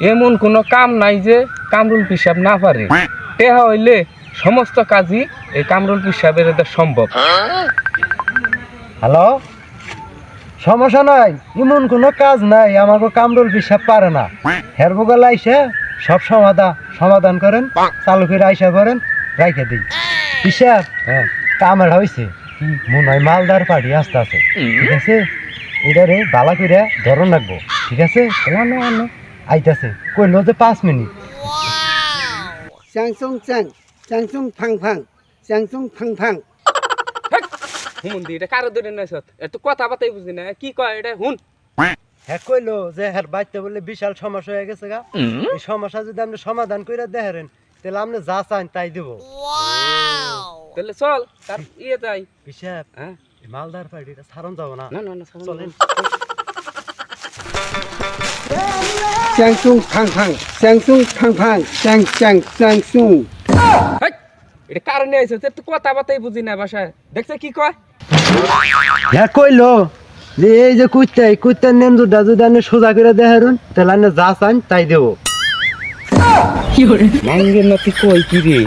এমন কোনো কাম নাই যে কামরুল পিসাব না পারে। টেহা হইলে সমস্ত কাজই এই কামরুল পিসাবের সম্ভব। হ্যালো, সমস্যা নাই, এমন কোনো কাজ নাই আমাকে কামরুল পিসাব পারে না। হেরবগাল আইসে সব সমাধান করেন, চালু করে আইসা করেন, রাইখে দিই। পিসাব হ্যাঁ, কামের হয়েছে মনে হয় মালদার পার্টি আসতে আছে। ঠিক আছে, এটারে বালা করে ধরন রাখবো। ঠিক আছে, আইতাছে কইলো যে 5 মিনিট। চ্যাংচং চ্যাং চ্যাংচং ফাং ফাং চ্যাংচং ফাং ফাং। হুন দি এটা কারো ধরে নাইছ, এত কথা বাতাই বুঝি না, কি কয় এটা হুন। হ্যাঁ কইলো যে হ্যাঁ বাইতে বলে বিশাল সমস্যা হয়ে গেছে গা। এই সমস্যা যদি আপনি সমাধান করে দেখেন তাহলে আপনি যা চান তাই দেবো। তাহলে চল তার ইয়ে যাই। পিসাব হ্যাঁ, এই মালদার পার্টিটা ছাড়ন যাবো না? না না না চলেন। চ্যাংচং ফাং ফাং চ্যাংচং ফাং ফাং চ্যাং চ্যাং চ্যাংচং। এটা কারণে আইছে তুই কথা বাতাই বুঝি না ভাষায়, দেখছে কি কয়। হ্যাঁ কইলো যে এই যে কুত্তার নেম যদি আপনি সোজা করে দেখেন তাহলে আপনি যা চান তাই দেবো। মাঙ্গের নাতি কই কি রে?